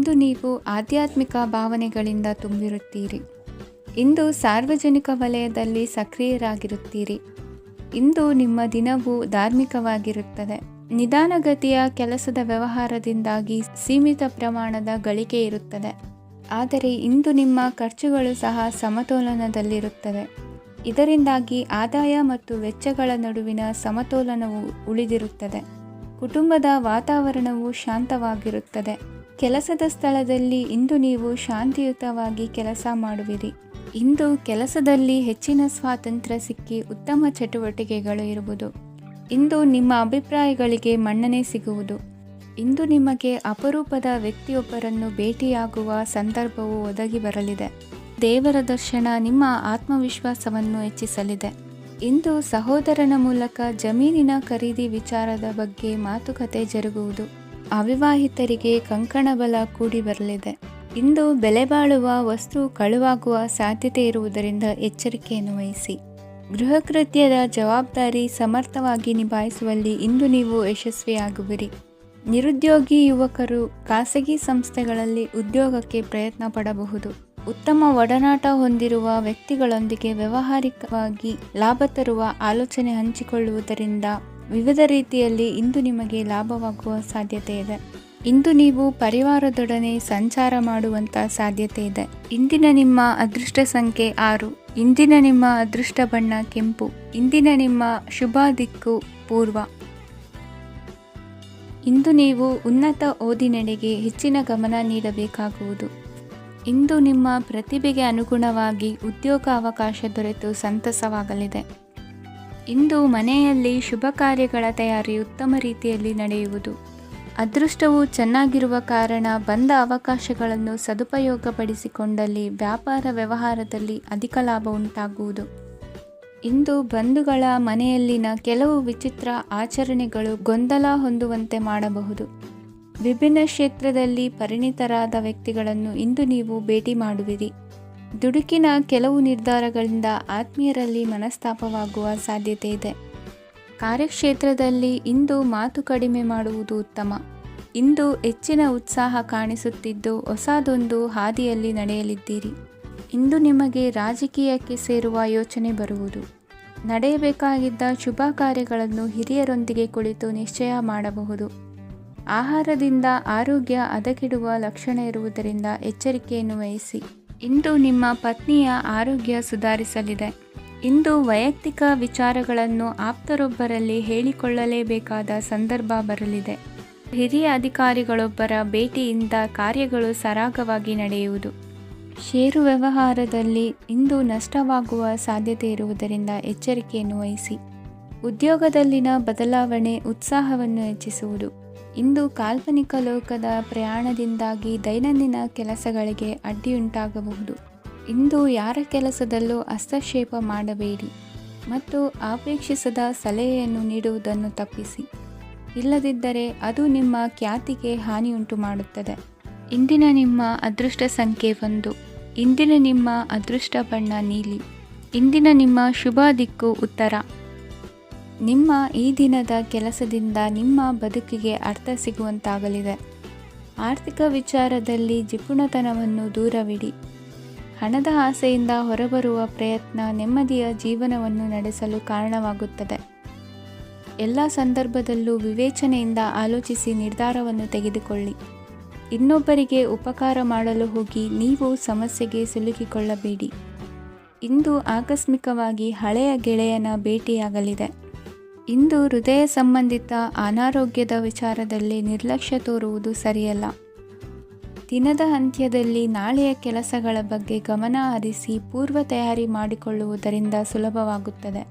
ಇಂದು ನೀವು ಆಧ್ಯಾತ್ಮಿಕ ಭಾವನೆಗಳಿಂದ ತುಂಬಿರುತ್ತೀರಿ. ಇಂದು ಸಾರ್ವಜನಿಕ ವಲಯದಲ್ಲಿ ಸಕ್ರಿಯರಾಗಿರುತ್ತೀರಿ. ಇಂದು ನಿಮ್ಮ ದಿನವು ಧಾರ್ಮಿಕವಾಗಿರುತ್ತದೆ. ನಿಧಾನಗತಿಯ ಕೆಲಸದ ವ್ಯವಹಾರದಿಂದಾಗಿ ಸೀಮಿತ ಪ್ರಮಾಣದ ಗಳಿಕೆ ಇರುತ್ತದೆ. ಆದರೆ ಇಂದು ನಿಮ್ಮ ಖರ್ಚುಗಳು ಸಹ ಸಮತೋಲನದಲ್ಲಿರುತ್ತವೆ. ಇದರಿಂದಾಗಿ ಆದಾಯ ಮತ್ತು ವೆಚ್ಚಗಳ ನಡುವಿನ ಸಮತೋಲನವು ಉಳಿದಿರುತ್ತದೆ. ಕುಟುಂಬದ ವಾತಾವರಣವು ಶಾಂತವಾಗಿರುತ್ತದೆ. ಕೆಲಸದ ಸ್ಥಳದಲ್ಲಿ ಇಂದು ನೀವು ಶಾಂತಿಯುತವಾಗಿ ಕೆಲಸ ಮಾಡುವಿರಿ. ಇಂದು ಕೆಲಸದಲ್ಲಿ ಹೆಚ್ಚಿನ ಸ್ವಾತಂತ್ರ್ಯ ಸಿಕ್ಕಿ ಉತ್ತಮ ಚಟುವಟಿಕೆಗಳು ಇರುವುದು. ಇಂದು ನಿಮ್ಮ ಅಭಿಪ್ರಾಯಗಳಿಗೆ ಮನ್ನಣೆ ಸಿಗುವುದು. ಇಂದು ನಿಮಗೆ ಅಪರೂಪದ ವ್ಯಕ್ತಿಯೊಬ್ಬರನ್ನು ಭೇಟಿಯಾಗುವ ಸಂದರ್ಭವು ಒದಗಿ ಬರಲಿದೆ. ದೇವರ ದರ್ಶನ ನಿಮ್ಮ ಆತ್ಮವಿಶ್ವಾಸವನ್ನು ಹೆಚ್ಚಿಸಲಿದೆ. ಇಂದು ಸಹೋದರನ ಮೂಲಕ ಜಮೀನಿನ ಖರೀದಿ ವಿಚಾರದ ಬಗ್ಗೆ ಮಾತುಕತೆ ಜರುಗುವುದು. ಅವಿವಾಹಿತರಿಗೆ ಕಂಕಣಬಲ ಕೂಡಿ ಬರಲಿದೆ. ಇಂದು ಬೆಲೆ ಬಾಳುವ ವಸ್ತು ಕಳುವಾಗುವ ಸಾಧ್ಯತೆ ಇರುವುದರಿಂದ ಎಚ್ಚರಿಕೆಯನ್ನು ವಹಿಸಿ. ಗೃಹ ಕೃತ್ಯದ ಜವಾಬ್ದಾರಿ ಸಮರ್ಥವಾಗಿ ನಿಭಾಯಿಸುವಲ್ಲಿ ಇಂದು ನೀವು ಯಶಸ್ವಿಯಾಗುವಿರಿ. ನಿರುದ್ಯೋಗಿ ಯುವಕರು ಖಾಸಗಿ ಸಂಸ್ಥೆಗಳಲ್ಲಿ ಉದ್ಯೋಗಕ್ಕೆ ಪ್ರಯತ್ನ ಪಡಬಹುದು. ಉತ್ತಮ ಒಡನಾಟ ಹೊಂದಿರುವ ವ್ಯಕ್ತಿಗಳೊಂದಿಗೆ ವ್ಯಾವಹಾರಿಕವಾಗಿ ಲಾಭ ತರುವ ಆಲೋಚನೆ ಹಂಚಿಕೊಳ್ಳುವುದರಿಂದ ವಿವಿಧ ರೀತಿಯಲ್ಲಿ ಇಂದು ನಿಮಗೆ ಲಾಭವಾಗುವ ಸಾಧ್ಯತೆ ಇದೆ. ಇಂದು ನೀವು ಪರಿವಾರದೊಡನೆ ಸಂಚಾರ ಮಾಡುವಂಥ ಸಾಧ್ಯತೆ ಇದೆ. ಇಂದಿನ ನಿಮ್ಮ ಅದೃಷ್ಟ ಸಂಖ್ಯೆ 6. ಇಂದಿನ ನಿಮ್ಮ ಅದೃಷ್ಟ ಬಣ್ಣ ಕೆಂಪು. ಇಂದಿನ ನಿಮ್ಮ ಶುಭ ದಿಕ್ಕು ಪೂರ್ವ. ಇಂದು ನೀವು ಉನ್ನತ ಓದಿನೆಡೆಗೆ ಹೆಚ್ಚಿನ ಗಮನ ನೀಡಬೇಕಾಗುವುದು. ಇಂದು ನಿಮ್ಮ ಪ್ರತಿಭೆಗೆ ಅನುಗುಣವಾಗಿ ಉದ್ಯೋಗಾವಕಾಶ ದೊರೆತು ಸಂತಸವಾಗಲಿದೆ. ಇಂದು ಮನೆಯಲ್ಲಿ ಶುಭ ಕಾರ್ಯಗಳ ತಯಾರಿ ಉತ್ತಮ ರೀತಿಯಲ್ಲಿ ನಡೆಯುವುದು. ಅದೃಷ್ಟವು ಚೆನ್ನಾಗಿರುವ ಕಾರಣ ಬಂದ ಅವಕಾಶಗಳನ್ನು ಸದುಪಯೋಗಪಡಿಸಿಕೊಂಡಲ್ಲಿ ವ್ಯಾಪಾರ ವ್ಯವಹಾರದಲ್ಲಿ ಅಧಿಕ ಲಾಭ ಉಂಟಾಗುವುದು. ಇಂದು ಬಂಧುಗಳ ಮನೆಯಲ್ಲಿನ ಕೆಲವು ವಿಚಿತ್ರ ಆಚರಣೆಗಳು ಗೊಂದಲ ಹೊಂದುವಂತೆ ಮಾಡಬಹುದು. ವಿಭಿನ್ನ ಕ್ಷೇತ್ರದಲ್ಲಿ ಪರಿಣಿತರಾದ ವ್ಯಕ್ತಿಗಳನ್ನು ಇಂದು ನೀವು ಭೇಟಿ ಮಾಡುವಿರಿ. ದುಡುಕಿನ ಕೆಲವು ನಿರ್ಧಾರಗಳಿಂದ ಆತ್ಮೀಯರಲ್ಲಿ ಮನಸ್ತಾಪವಾಗುವ ಸಾಧ್ಯತೆ ಇದೆ. ಕಾರ್ಯಕ್ಷೇತ್ರದಲ್ಲಿ ಇಂದು ಮಾತು ಕಡಿಮೆ ಮಾಡುವುದು ಉತ್ತಮ. ಇಂದು ಹೆಚ್ಚಿನ ಉತ್ಸಾಹ ಕಾಣಿಸುತ್ತಿದ್ದು ಹೊಸದೊಂದು ಹಾದಿಯಲ್ಲಿ ನಡೆಯಲಿದ್ದೀರಿ. ಇಂದು ನಿಮಗೆ ರಾಜಕೀಯಕ್ಕೆ ಸೇರುವ ಯೋಚನೆ ಬರುವುದು. ನಡೆಯಬೇಕಾಗಿದ್ದ ಶುಭ ಕಾರ್ಯಗಳನ್ನು ಹಿರಿಯರೊಂದಿಗೆ ಕುಳಿತು ನಿಶ್ಚಯ ಮಾಡಬಹುದು. ಆಹಾರದಿಂದ ಆರೋಗ್ಯ ಹದಗೆಡುವ ಲಕ್ಷಣ ಇರುವುದರಿಂದ ಎಚ್ಚರಿಕೆಯನ್ನು ವಹಿಸಿ. ಇಂದು ನಿಮ್ಮ ಪತ್ನಿಯ ಆರೋಗ್ಯ ಸುಧಾರಿಸಲಿದೆ. ಇಂದು ವೈಯಕ್ತಿಕ ವಿಚಾರಗಳನ್ನು ಆಪ್ತರೊಬ್ಬರಲ್ಲಿ ಹೇಳಿಕೊಳ್ಳಲೇಬೇಕಾದ ಸಂದರ್ಭ ಬರಲಿದೆ. ಹಿರಿಯ ಅಧಿಕಾರಿಗಳೊಬ್ಬರ ಭೇಟಿಯಿಂದ ಕಾರ್ಯಗಳು ಸರಾಗವಾಗಿ ನಡೆಯುವುದು. ಷೇರು ವ್ಯವಹಾರದಲ್ಲಿ ಇಂದು ನಷ್ಟವಾಗುವ ಸಾಧ್ಯತೆ ಇರುವುದರಿಂದ ಎಚ್ಚರಿಕೆಯನ್ನು ವಹಿಸಿ. ಉದ್ಯೋಗದಲ್ಲಿನ ಬದಲಾವಣೆ ಉತ್ಸಾಹವನ್ನು ಹೆಚ್ಚಿಸುವುದು. ಇಂದು ಕಾಲ್ಪನಿಕ ಲೋಕದ ಪ್ರಯಾಣದಿಂದಾಗಿ ದೈನಂದಿನ ಕೆಲಸಗಳಿಗೆ ಅಡ್ಡಿಯುಂಟಾಗಬಹುದು. ಇಂದು ಯಾರ ಕೆಲಸದಲ್ಲೂ ಹಸ್ತಕ್ಷೇಪ ಮಾಡಬೇಡಿ ಮತ್ತು ಅಪೇಕ್ಷಿಸದ ಸಲಹೆಯನ್ನು ನೀಡುವುದನ್ನು ತಪ್ಪಿಸಿ. ಇಲ್ಲದಿದ್ದರೆ ಅದು ನಿಮ್ಮ ಖ್ಯಾತಿಗೆ ಹಾನಿಯುಂಟು ಮಾಡುತ್ತದೆ. ಇಂದಿನ ನಿಮ್ಮ ಅದೃಷ್ಟ ಸಂಖ್ಯೆ 1. ಇಂದಿನ ನಿಮ್ಮ ಅದೃಷ್ಟ ಬಣ್ಣ ನೀಲಿ. ಇಂದಿನ ನಿಮ್ಮ ಶುಭ ದಿಕ್ಕು ಉತ್ತರ. ನಿಮ್ಮ ಈ ದಿನದ ಕೆಲಸದಿಂದ ನಿಮ್ಮ ಬದುಕಿಗೆ ಅರ್ಥ ಸಿಗುವಂತಾಗಲಿದೆ. ಆರ್ಥಿಕ ವಿಚಾರದಲ್ಲಿ ಜಿಪುಣತನವನ್ನು ದೂರವಿಡಿ. ಹಣದ ಆಸೆಯಿಂದ ಹೊರಬರುವ ಪ್ರಯತ್ನ ನೆಮ್ಮದಿಯ ಜೀವನವನ್ನು ನಡೆಸಲು ಕಾರಣವಾಗುತ್ತದೆ. ಎಲ್ಲ ಸಂದರ್ಭದಲ್ಲೂ ವಿವೇಚನೆಯಿಂದ ಆಲೋಚಿಸಿ ನಿರ್ಧಾರವನ್ನು ತೆಗೆದುಕೊಳ್ಳಿ. ಇನ್ನೊಬ್ಬರಿಗೆ ಉಪಕಾರ ಮಾಡಲು ಹೋಗಿ ನೀವು ಸಮಸ್ಯೆಗೆ ಸಿಲುಕಿಕೊಳ್ಳಬೇಡಿ. ಇಂದು ಆಕಸ್ಮಿಕವಾಗಿ ಹಳೆಯ ಗೆಳೆಯನ ಭೇಟಿಯಾಗಲಿದೆ. ಇಂದು ಹೃದಯ ಸಂಬಂಧಿತ ಅನಾರೋಗ್ಯದ ವಿಚಾರದಲ್ಲಿ ನಿರ್ಲಕ್ಷ್ಯ ತೋರುವುದು ಸರಿಯಲ್ಲ. ದಿನದ ಅಂತ್ಯದಲ್ಲಿ ನಾಳೆಯ ಕೆಲಸಗಳ ಬಗ್ಗೆ ಗಮನ ಹರಿಸಿ ಪೂರ್ವ ತಯಾರಿ ಮಾಡಿಕೊಳ್ಳುವುದರಿಂದ ಸುಲಭವಾಗುತ್ತದೆ.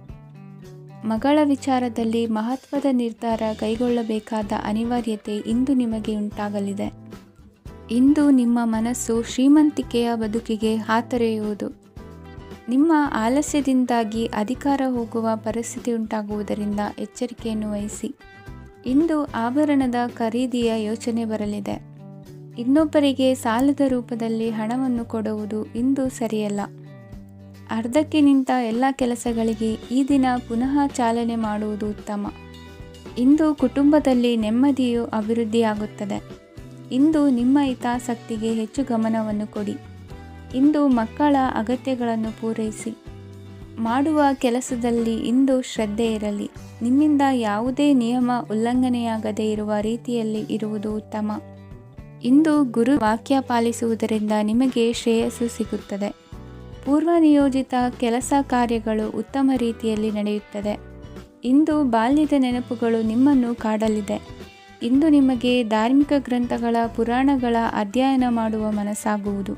ಮಗಳ ವಿಚಾರದಲ್ಲಿ ಮಹತ್ವದ ನಿರ್ಧಾರ ಕೈಗೊಳ್ಳಬೇಕಾದ ಅನಿವಾರ್ಯತೆ ಇಂದು ನಿಮಗೆ ಉಂಟಾಗಲಿದೆ. ಇಂದು ನಿಮ್ಮ ಮನಸ್ಸು ಶ್ರೀಮಂತಿಕೆಯ ಬದುಕಿಗೆ ಹಾತೊರೆಯುವುದು. ನಿಮ್ಮ ಆಲಸ್ಯದಿಂದಾಗಿ ಅಧಿಕಾರ ಹೋಗುವ ಪರಿಸ್ಥಿತಿ ಉಂಟಾಗುವುದರಿಂದ ಎಚ್ಚರಿಕೆಯನ್ನು ವಹಿಸಿ. ಇಂದು ಆಭರಣದ ಖರೀದಿಯ ಯೋಚನೆ ಬರಲಿದೆ. ಇನ್ನೊಬ್ಬರಿಗೆ ಸಾಲದ ರೂಪದಲ್ಲಿ ಹಣವನ್ನು ಕೊಡುವುದು ಇಂದು ಸರಿಯಲ್ಲ. ಅರ್ಧಕ್ಕೆ ನಿಂತ ಎಲ್ಲ ಕೆಲಸಗಳಿಗೆ ಈ ದಿನ ಪುನಃ ಚಾಲನೆ ಮಾಡುವುದು ಉತ್ತಮ. ಇಂದು ಕುಟುಂಬದಲ್ಲಿ ನೆಮ್ಮದಿಯು ಅಭಿವೃದ್ಧಿಯಾಗುತ್ತದೆ. ಇಂದು ನಿಮ್ಮ ಹಿತಾಸಕ್ತಿಗೆ ಹೆಚ್ಚು ಗಮನವನ್ನು ಕೊಡಿ. ಇಂದು ಮಕ್ಕಳ ಅಗತ್ಯಗಳನ್ನು ಪೂರೈಸಿ. ಮಾಡುವ ಕೆಲಸದಲ್ಲಿ ಇಂದು ಶ್ರದ್ಧೆ ಇರಲಿ. ನಿಮ್ಮಿಂದ ಯಾವುದೇ ನಿಯಮ ಉಲ್ಲಂಘನೆಯಾಗದೇ ಇರುವ ರೀತಿಯಲ್ಲಿ ಇರುವುದು ಉತ್ತಮ. ಇಂದು ಗುರು ವಾಕ್ಯ ಪಾಲಿಸುವುದರಿಂದ ನಿಮಗೆ ಶ್ರೇಯಸ್ಸು ಸಿಗುತ್ತದೆ. ಪೂರ್ವ ನಿಯೋಜಿತ ಕೆಲಸ ಕಾರ್ಯಗಳು ಉತ್ತಮ ರೀತಿಯಲ್ಲಿ ನಡೆಯುತ್ತದೆ. ಇಂದು ಬಾಲ್ಯದ ನೆನಪುಗಳು ನಿಮ್ಮನ್ನು ಕಾಡಲಿದೆ. ಇಂದು ನಿಮಗೆ ಧಾರ್ಮಿಕ ಗ್ರಂಥಗಳ ಪುರಾಣಗಳ ಅಧ್ಯಯನ ಮಾಡುವ ಮನಸ್ಸಾಗುವುದು.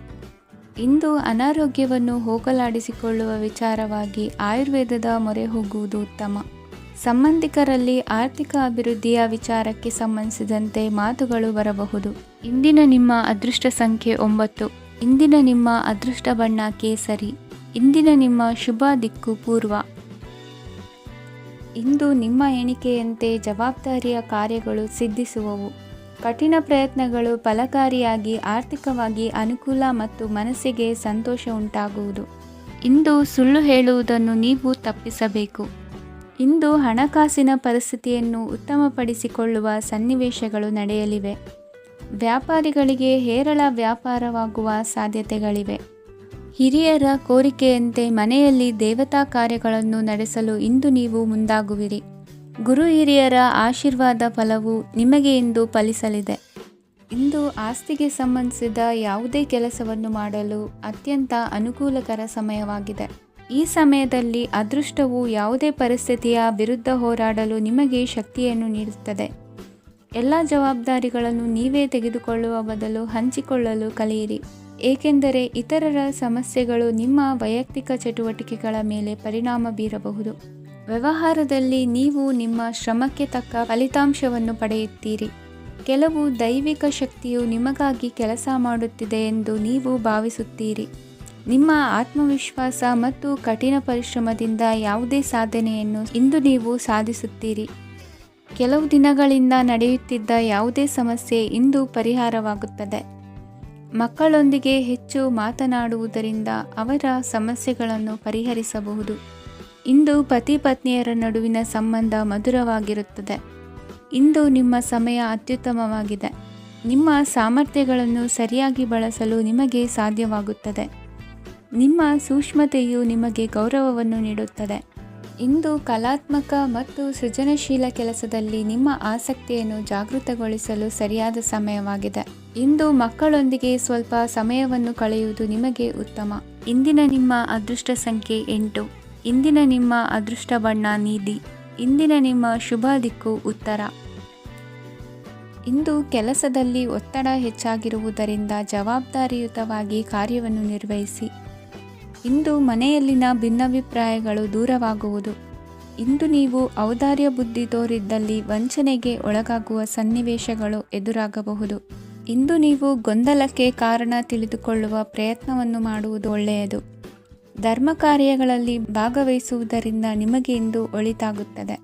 ಇಂದು ಅನಾರೋಗ್ಯವನ್ನು ಹೋಗಲಾಡಿಸಿಕೊಳ್ಳುವ ವಿಚಾರವಾಗಿ ಆಯುರ್ವೇದದ ಮೊರೆ ಹೋಗುವುದು ಉತ್ತಮ. ಸಂಬಂಧಿಕರಲ್ಲಿ ಆರ್ಥಿಕ ಅಭಿವೃದ್ಧಿಯ ವಿಚಾರಕ್ಕೆ ಸಂಬಂಧಿಸಿದಂತೆ ಮಾತುಗಳು ಬರಬಹುದು. ಇಂದಿನ ನಿಮ್ಮ ಅದೃಷ್ಟ ಸಂಖ್ಯೆ 9. ಇಂದಿನ ನಿಮ್ಮ ಅದೃಷ್ಟ ಬಣ್ಣ ಕೇಸರಿ. ಇಂದಿನ ನಿಮ್ಮ ಶುಭ ದಿಕ್ಕು ಪೂರ್ವ. ಇಂದು ನಿಮ್ಮ ಎಣಿಕೆಯಂತೆ ಜವಾಬ್ದಾರಿಯ ಕಾರ್ಯಗಳು ಸಿದ್ಧಿಸುವವು. ಕಠಿಣ ಪ್ರಯತ್ನಗಳು ಫಲಕಾರಿಯಾಗಿ ಆರ್ಥಿಕವಾಗಿ ಅನುಕೂಲ ಮತ್ತು ಮನಸ್ಸಿಗೆ ಸಂತೋಷ ಉಂಟಾಗುವುದು. ಇಂದು ಸುಳ್ಳು ಹೇಳುವುದನ್ನು ನೀವು ತಪ್ಪಿಸಬೇಕು. ಇಂದು ಹಣಕಾಸಿನ ಪರಿಸ್ಥಿತಿಯನ್ನು ಉತ್ತಮಪಡಿಸಿಕೊಳ್ಳುವ ಸನ್ನಿವೇಶಗಳು ನಡೆಯಲಿವೆ. ವ್ಯಾಪಾರಿಗಳಿಗೆ ಹೇರಳ ವ್ಯಾಪಾರವಾಗುವ ಸಾಧ್ಯತೆಗಳಿವೆ. ಹಿರಿಯರ ಕೋರಿಕೆಯಂತೆ ಮನೆಯಲ್ಲಿ ದೇವತಾ ಕಾರ್ಯಗಳನ್ನು ನಡೆಸಲು ಇಂದು ನೀವು ಮುಂದಾಗುವಿರಿ. ಗುರು ಹಿರಿಯರ ಆಶೀರ್ವಾದ ಫಲವು ನಿಮಗೆ ಇಂದು ಫಲಿಸಲಿದೆ. ಇಂದು ಆಸ್ತಿಗೆ ಸಂಬಂಧಿಸಿದ ಯಾವುದೇ ಕೆಲಸವನ್ನು ಮಾಡಲು ಅತ್ಯಂತ ಅನುಕೂಲಕರ ಸಮಯವಾಗಿದೆ. ಈ ಸಮಯದಲ್ಲಿ ಅದೃಷ್ಟವು ಯಾವುದೇ ಪರಿಸ್ಥಿತಿಯ ವಿರುದ್ಧ ಹೋರಾಡಲು ನಿಮಗೆ ಶಕ್ತಿಯನ್ನು ನೀಡುತ್ತದೆ. ಎಲ್ಲ ಜವಾಬ್ದಾರಿಗಳನ್ನು ನೀವೇ ತೆಗೆದುಕೊಳ್ಳುವ ಬದಲು ಹಂಚಿಕೊಳ್ಳಲು ಕಲಿಯಿರಿ. ಏಕೆಂದರೆ ಇತರರ ಸಮಸ್ಯೆಗಳು ನಿಮ್ಮ ವೈಯಕ್ತಿಕ ಚಟುವಟಿಕೆಗಳ ಮೇಲೆ ಪರಿಣಾಮ ಬೀರಬಹುದು. ವ್ಯವಹಾರದಲ್ಲಿ ನೀವು ನಿಮ್ಮ ಶ್ರಮಕ್ಕೆ ತಕ್ಕ ಫಲಿತಾಂಶವನ್ನು ಪಡೆಯುತ್ತೀರಿ. ಕೆಲವು ದೈವಿಕ ಶಕ್ತಿಯು ನಿಮಗಾಗಿ ಕೆಲಸ ಮಾಡುತ್ತಿದೆ ಎಂದು ನೀವು ಭಾವಿಸುತ್ತೀರಿ. ನಿಮ್ಮ ಆತ್ಮವಿಶ್ವಾಸ ಮತ್ತು ಕಠಿಣ ಪರಿಶ್ರಮದಿಂದ ಯಾವುದೇ ಸಾಧನೆಯನ್ನು ಇಂದು ನೀವು ಸಾಧಿಸುತ್ತೀರಿ. ಕೆಲವು ದಿನಗಳಿಂದ ನಡೆಯುತ್ತಿದ್ದ ಯಾವುದೇ ಸಮಸ್ಯೆ ಇಂದು ಪರಿಹಾರವಾಗುತ್ತದೆ. ಮಕ್ಕಳೊಂದಿಗೆ ಹೆಚ್ಚು ಮಾತನಾಡುವುದರಿಂದ ಅವರ ಸಮಸ್ಯೆಗಳನ್ನು ಪರಿಹರಿಸಬಹುದು. ಇಂದು ಪತಿ ಪತ್ನಿಯರ ನಡುವಿನ ಸಂಬಂಧ ಮಧುರವಾಗಿರುತ್ತದೆ. ಇಂದು ನಿಮ್ಮ ಸಮಯ ಅತ್ಯುತ್ತಮವಾಗಿದೆ. ನಿಮ್ಮ ಸಾಮರ್ಥ್ಯಗಳನ್ನು ಸರಿಯಾಗಿ ಬಳಸಲು ನಿಮಗೆ ಸಾಧ್ಯವಾಗುತ್ತದೆ. ನಿಮ್ಮ ಸೂಕ್ಷ್ಮತೆಯು ನಿಮಗೆ ಗೌರವವನ್ನು ನೀಡುತ್ತದೆ. ಇಂದು ಕಲಾತ್ಮಕ ಮತ್ತು ಸೃಜನಶೀಲ ಕೆಲಸದಲ್ಲಿ ನಿಮ್ಮ ಆಸಕ್ತಿಯನ್ನು ಜಾಗೃತಗೊಳಿಸಲು ಸರಿಯಾದ ಸಮಯವಾಗಿದೆ. ಇಂದು ಮಕ್ಕಳೊಂದಿಗೆ ಸ್ವಲ್ಪ ಸಮಯವನ್ನು ಕಳೆಯುವುದು ನಿಮಗೆ ಉತ್ತಮ. ಇಂದಿನ ನಿಮ್ಮ ಅದೃಷ್ಟ ಸಂಖ್ಯೆ 8. ಇಂದಿನ ನಿಮ್ಮ ಅದೃಷ್ಟ ಬಣ್ಣ ನೀಲಿ. ಇಂದಿನ ನಿಮ್ಮ ಶುಭ ದಿಕ್ಕು ಉತ್ತರ. ಇಂದು ಕೆಲಸದಲ್ಲಿ ಒತ್ತಡ ಹೆಚ್ಚಾಗಿರುವುದರಿಂದ ಜವಾಬ್ದಾರಿಯುತವಾಗಿ ಕಾರ್ಯವನ್ನು ನಿರ್ವಹಿಸಿ. ಇಂದು ಮನೆಯಲ್ಲಿನ ಭಿನ್ನಾಭಿಪ್ರಾಯಗಳು ದೂರವಾಗುವುದು. ಇಂದು ನೀವು ಔದಾರ್ಯ ಬುದ್ಧಿ ತೋರಿದ್ದಲ್ಲಿ ವಂಚನೆಗೆ ಒಳಗಾಗುವ ಸನ್ನಿವೇಶಗಳು ಎದುರಾಗಬಹುದು. ಇಂದು ನೀವು ಗೊಂದಲಕ್ಕೆ ಕಾರಣ ತಿಳಿದುಕೊಳ್ಳುವ ಪ್ರಯತ್ನವನ್ನು ಮಾಡುವುದು ಒಳ್ಳೆಯದು. ಧರ್ಮ ಕಾರ್ಯಗಳಲ್ಲಿ ಭಾಗವಹಿಸುವುದರಿಂದ ನಿಮಗೆ ಇಂದು ಒಳಿತಾಗುತ್ತದೆ.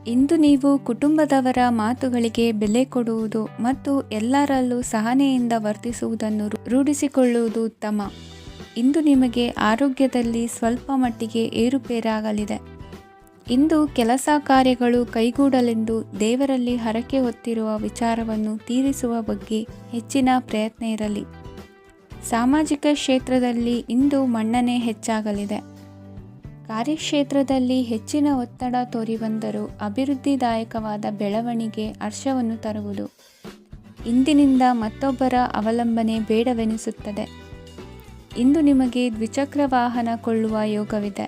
ಇಂದು ನೀವು ಕುಟುಂಬದವರ ಮಾತುಗಳಿಗೆ ಬೆಲೆ ಕೊಡುವುದು ಮತ್ತು ಎಲ್ಲರಲ್ಲೂ ಸಹನೆಯಿಂದ ವರ್ತಿಸುವುದನ್ನು ರೂಢಿಸಿಕೊಳ್ಳುವುದು ಉತ್ತಮ. ಇಂದು ನಿಮಗೆ ಆರೋಗ್ಯದಲ್ಲಿ ಸ್ವಲ್ಪ ಮಟ್ಟಿಗೆ ಏರುಪೇರಾಗಲಿದೆ. ಇಂದು ಕೆಲಸ ಕಾರ್ಯಗಳು ಕೈಗೂಡಲೆಂದು ದೇವರಲ್ಲಿ ಹರಕೆ ಹೊತ್ತಿರುವ ವಿಚಾರವನ್ನು ತೀರಿಸುವ ಬಗ್ಗೆ ಹೆಚ್ಚಿನ ಪ್ರಯತ್ನ ಇರಲಿ. ಸಾಮಾಜಿಕ ಕ್ಷೇತ್ರದಲ್ಲಿ ಇಂದು ಮನ್ನಣೆ ಹೆಚ್ಚಾಗಲಿದೆ. ಕಾರ್ಯಕ್ಷೇತ್ರದಲ್ಲಿ ಹೆಚ್ಚಿನ ಒತ್ತಡ ತೋರಿಬಂದರೂ ಅಭಿವೃದ್ಧಿದಾಯಕವಾದ ಬೆಳವಣಿಗೆ ಹರ್ಷವನ್ನು ತರುವುದು. ಇಂದಿನಿಂದ ಮತ್ತೊಬ್ಬರ ಅವಲಂಬನೆ ಬೇಡವೆನಿಸುತ್ತದೆ. ಇಂದು ನಿಮಗೆ ದ್ವಿಚಕ್ರ ವಾಹನ ಕೊಳ್ಳುವ ಯೋಗವಿದೆ.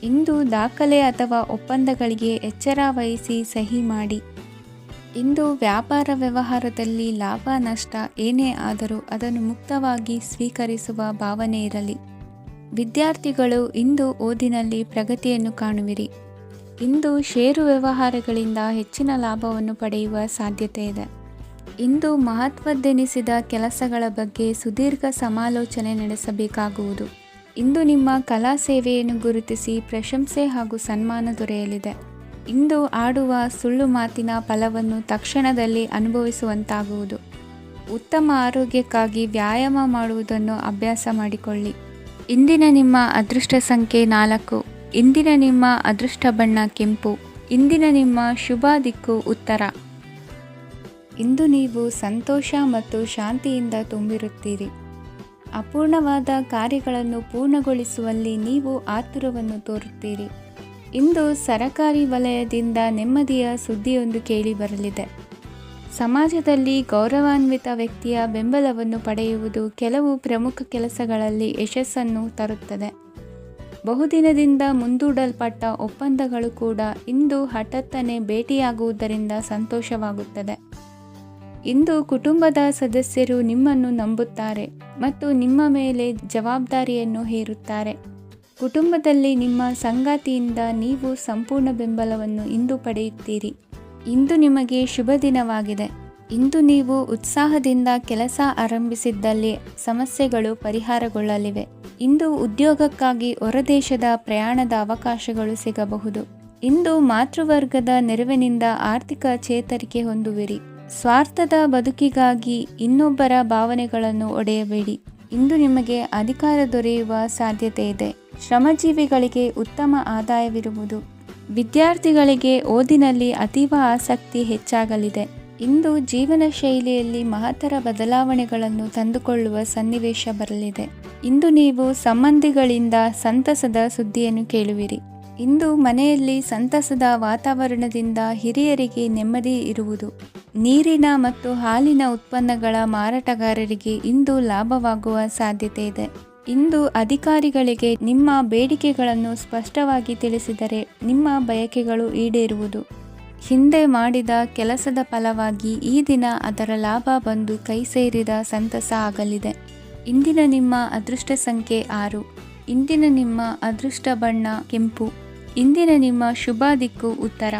ಇಂದು ದಾಖಲೆ ಅಥವಾ ಒಪ್ಪಂದಗಳಿಗೆ ಎಚ್ಚರ ವಹಿಸಿ ಸಹಿ ಮಾಡಿ. ಇಂದು ವ್ಯಾಪಾರ ವ್ಯವಹಾರದಲ್ಲಿ ಲಾಭ ನಷ್ಟ ಏನೇ ಆದರೂ ಅದನ್ನು ಮುಕ್ತವಾಗಿ ಸ್ವೀಕರಿಸುವ ಭಾವನೆ ಇರಲಿ. ವಿದ್ಯಾರ್ಥಿಗಳು ಇಂದು ಓದಿನಲ್ಲಿ ಪ್ರಗತಿಯನ್ನು ಕಾಣುವಿರಿ. ಇಂದು ಷೇರು ವ್ಯವಹಾರಗಳಿಂದ ಹೆಚ್ಚಿನ ಲಾಭವನ್ನು ಪಡೆಯುವ ಸಾಧ್ಯತೆ ಇದೆ. ಇಂದು ಮಹತ್ವದ್ದೆನಿಸಿದ ಕೆಲಸಗಳ ಬಗ್ಗೆ ಸುದೀರ್ಘ ಸಮಾಲೋಚನೆ ನಡೆಸಬೇಕಾಗುವುದು. ಇಂದು ನಿಮ್ಮ ಕಲಾ ಸೇವೆಯನ್ನು ಗುರುತಿಸಿ ಪ್ರಶಂಸೆ ಹಾಗೂ ಸನ್ಮಾನ ದೊರೆಯಲಿದೆ. ಇಂದು ಆಡುವ ಸುಳ್ಳು ಮಾತಿನ ಫಲವನ್ನು ತಕ್ಷಣದಲ್ಲಿ ಅನುಭವಿಸುವಂತಾಗುವುದು. ಉತ್ತಮ ಆರೋಗ್ಯಕ್ಕಾಗಿ ವ್ಯಾಯಾಮ ಮಾಡುವುದನ್ನು ಅಭ್ಯಾಸ ಮಾಡಿಕೊಳ್ಳಿ. ಇಂದಿನ ನಿಮ್ಮ ಅದೃಷ್ಟ ಸಂಖ್ಯೆ 4. ಇಂದಿನ ನಿಮ್ಮ ಅದೃಷ್ಟ ಬಣ್ಣ ಕೆಂಪು. ಇಂದಿನ ನಿಮ್ಮ ಶುಭ ದಿಕ್ಕು ಉತ್ತರ. ಇಂದು ನೀವು ಸಂತೋಷ ಮತ್ತು ಶಾಂತಿಯಿಂದ ತುಂಬಿರುತ್ತೀರಿ. ಅಪೂರ್ಣವಾದ ಕಾರ್ಯಗಳನ್ನು ಪೂರ್ಣಗೊಳಿಸುವಲ್ಲಿ ನೀವು ಆತುರವನ್ನು ತೋರುತ್ತೀರಿ. ಇಂದು ಸರಕಾರಿ ವಲಯದಿಂದ ನೆಮ್ಮದಿಯ ಸುದ್ದಿಯೊಂದು ಕೇಳಿಬರಲಿದೆ. ಸಮಾಜದಲ್ಲಿ ಗೌರವಾನ್ವಿತ ವ್ಯಕ್ತಿಯ ಬೆಂಬಲವನ್ನು ಪಡೆಯುವುದು ಕೆಲವು ಪ್ರಮುಖ ಕೆಲಸಗಳಲ್ಲಿ ಯಶಸ್ಸನ್ನು ತರುತ್ತದೆ. ಬಹುದಿನದಿಂದ ಮುಂದೂಡಲ್ಪಟ್ಟ ಒಪ್ಪಂದಗಳು ಕೂಡ ಇಂದು ಹಠಾತ್ತನೆ ಭೇಟಿಯಾಗುವುದರಿಂದ ಸಂತೋಷವಾಗುತ್ತದೆ. ಇಂದು ಕುಟುಂಬದ ಸದಸ್ಯರು ನಿಮ್ಮನ್ನು ನಂಬುತ್ತಾರೆ ಮತ್ತು ನಿಮ್ಮ ಮೇಲೆ ಜವಾಬ್ದಾರಿಯನ್ನು ಹೇರುತ್ತಾರೆ. ಕುಟುಂಬದಲ್ಲಿ ನಿಮ್ಮ ಸಂಗಾತಿಯಿಂದ ನೀವು ಸಂಪೂರ್ಣ ಬೆಂಬಲವನ್ನು ಇಂದು ಪಡೆಯುತ್ತೀರಿ. ಇಂದು ನಿಮಗೆ ಶುಭ ದಿನವಾಗಿದೆ. ಇಂದು ನೀವು ಉತ್ಸಾಹದಿಂದ ಕೆಲಸ ಆರಂಭಿಸಿದ್ದಲ್ಲಿ ಸಮಸ್ಯೆಗಳು ಪರಿಹಾರಗೊಳ್ಳಲಿವೆ. ಇಂದು ಉದ್ಯೋಗಕ್ಕಾಗಿ ಹೊರದೇಶದ ಪ್ರಯಾಣದ ಅವಕಾಶಗಳು ಸಿಗಬಹುದು. ಇಂದು ಮಾತೃವರ್ಗದ ನೆರವಿನಿಂದ ಆರ್ಥಿಕ ಚೇತರಿಕೆ ಹೊಂದುವಿರಿ. ಸ್ವಾರ್ಥದ ಬದುಕಿಗಾಗಿ ಇನ್ನೊಬ್ಬರ ಭಾವನೆಗಳನ್ನು ಒಡೆಯಬೇಡಿ. ಇಂದು ನಿಮಗೆ ಅಧಿಕಾರ ದೊರೆಯುವ ಸಾಧ್ಯತೆ ಇದೆ. ಶ್ರಮಜೀವಿಗಳಿಗೆ ಉತ್ತಮ ಆದಾಯವಿರುವುದು. ವಿದ್ಯಾರ್ಥಿಗಳಿಗೆ ಓದಿನಲ್ಲಿ ಅತೀವ ಆಸಕ್ತಿ ಹೆಚ್ಚಾಗಲಿದೆ. ಇಂದು ಜೀವನ ಶೈಲಿಯಲ್ಲಿ ಮಹತ್ತರ ಬದಲಾವಣೆಗಳನ್ನು ತಂದುಕೊಳ್ಳುವ ಸನ್ನಿವೇಶ ಬರಲಿದೆ. ಇಂದು ನೀವು ಸಂಬಂಧಿಗಳಿಂದ ಸಂತಸದ ಸುದ್ದಿಯನ್ನು ಕೇಳುವಿರಿ. ಇಂದು ಮನೆಯಲ್ಲಿ ಸಂತಸದ ವಾತಾವರಣದಿಂದ ಹಿರಿಯರಿಗೆ ನೆಮ್ಮದಿ ಇರುವುದು. ನೀರಿನ ಮತ್ತು ಹಾಲಿನ ಉತ್ಪನ್ನಗಳ ಮಾರಾಟಗಾರರಿಗೆ ಇಂದು ಲಾಭವಾಗುವ ಸಾಧ್ಯತೆ ಇದೆ. ಇಂದು ಅಧಿಕಾರಿಗಳಿಗೆ ನಿಮ್ಮ ಬೇಡಿಕೆಗಳನ್ನು ಸ್ಪಷ್ಟವಾಗಿ ತಿಳಿಸಿದರೆ ನಿಮ್ಮ ಬಯಕೆಗಳು ಈಡೇರುವುದು. ಹಿಂದೆ ಮಾಡಿದ ಕೆಲಸದ ಫಲವಾಗಿ ಈ ದಿನ ಅದರ ಲಾಭ ಬಂದು ಕೈ ಸೇರಿದ ಸಂತಸ ಆಗಲಿದೆ. ಇಂದಿನ ನಿಮ್ಮ ಅದೃಷ್ಟ ಸಂಖ್ಯೆ 6. ಇಂದಿನ ನಿಮ್ಮ ಅದೃಷ್ಟ ಬಣ್ಣ ಕೆಂಪು. ಇಂದಿನ ನಿಮ್ಮ ಶುಭ ದಿಕ್ಕು ಉತ್ತರ.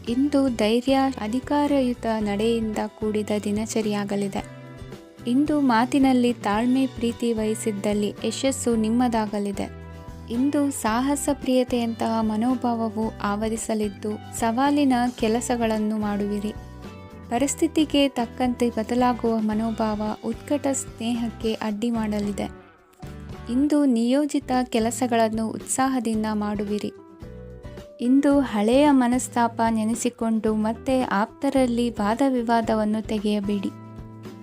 ಇಂದು ಧೈರ್ಯ, ಅಧಿಕಾರಯುತ ನಡೆಯಿಂದ ಕೂಡಿದ ದಿನಚರಿಯಾಗಲಿದೆ. ಇಂದು ಮಾತಿನಲ್ಲಿ ತಾಳ್ಮೆ, ಪ್ರೀತಿ ವಹಿಸಿದ್ದಲ್ಲಿ ಯಶಸ್ಸು ನಿಮ್ಮದಾಗಲಿದೆ. ಇಂದು ಸಾಹಸ ಪ್ರಿಯತೆಯಂತಹ ಮನೋಭಾವವು ಆವರಿಸಲಿದ್ದು ಸವಾಲಿನ ಕೆಲಸಗಳನ್ನು ಮಾಡುವಿರಿ. ಪರಿಸ್ಥಿತಿಗೆ ತಕ್ಕಂತೆ ಬದಲಾಗುವ ಮನೋಭಾವ ಉತ್ಕಟ ಸ್ನೇಹಕ್ಕೆ ಅಡ್ಡಿ ಮಾಡಲಿದೆ. ಇಂದು ನಿಯೋಜಿತ ಕೆಲಸಗಳನ್ನು ಉತ್ಸಾಹದಿಂದ ಮಾಡುವಿರಿ. ಇಂದು ಹಳೆಯ ಮನಸ್ತಾಪ ನೆನೆಸಿಕೊಂಡು ಮತ್ತೆ ಆಪ್ತರಲ್ಲಿ ವಾದ ವಿವಾದವನ್ನು ತೆಗೆಯಬೇಡಿ.